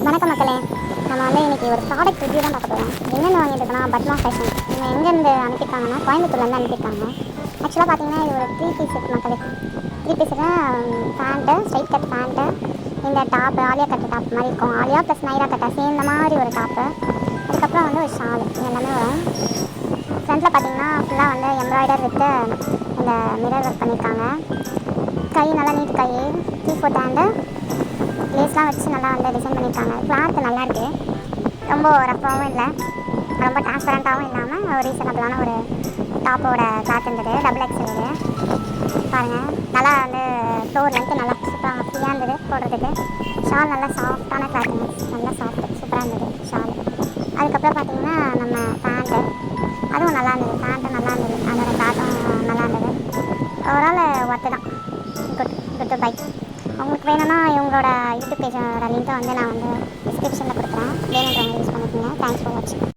வணக்கம் மக்களே. நம்ம இன்றைக்கி ஒரு ப்ராடக்ட் ரிவ்யூ தான் பார்க்க போகிறோம். என்னென்ன வாங்கியிருக்கோன்னா பத்மா ஃபேஷன். இவங்க எங்கேருந்து அனுப்பியிருக்காங்கன்னா கோயம்புத்தூர்லேருந்து அனுப்பியிருக்காங்க. ஆக்சுவலாக பார்த்தீங்கன்னா இது ஒரு 3 பீஸ் செட் மக்களே. 3 பீஸுக்கு பேண்ட்டு, ஸ்ட்ரைட் கட் பேண்ட்டு, இந்த டாப்பு ஆலியா கட்டு டாப் மாதிரி இருக்கும். ஆலியா ப்ளஸ் நைரா கட்டா சேர்ந்த மாதிரி ஒரு டாப்பு. அதுக்கப்புறம் ஒரு ஷால், இது எல்லாமே வரும். ஃப்ரண்ட்டில் பார்த்தீங்கன்னா ஃபுல்லாக எம்ப்ராய்டர் வித்து இந்த மிரர் ஒர்க் பண்ணியிருக்காங்க. கை நல்லா நீட் கை, 3/4 ஹேண்டு, லேஸ்லாம் வச்சு நல்லா டிசைன் பண்ணியிருக்காங்க. கிளாத் நல்லாயிருக்கு, ரொம்ப ரஃப்பாகவும் இல்லை, ரொம்ப டிரான்ஸ்பரண்ட்டாகவும் இல்லாமல் ஒரு ரீசனபிளான ஒரு டாப்போட கிளாத் இருந்தது. டபுள் எக்ஸல் இது பாருங்கள். நல்லா ஃப்ளோர் லென்த்து நல்லா சூப்பராக ஃப்ரீயாக இருந்தது போடுறதுக்கு. ஷால் நல்லா சாஃப்டான கிளாத்துங்க, நல்லா சாஃப்ட்டு சூப்பராக இருந்தது ஷால். அதுக்கப்புறம் பார்த்தீங்கன்னா நம்ம பேண்ட்டு, அதுவும் நல்லா இருந்தது. பேண்ட்டும் நல்லா இருந்தது, அதோட கிளாத்தும் நல்லா இருந்தது. ஓவரால் ஒர்த்து தான். Good to buy. உங்களுக்கு வேணும்னா இவங்களோட யூடியூப் பேஜோட லிங்க்கை நான் டிஸ்கிரிப்ஷனில் கொடுக்குறேன். வேணுன்றவங்க யூஸ் பண்ணிக்கோங்க. தேங்க்ஸ் ஃபார் வாட்சிங்.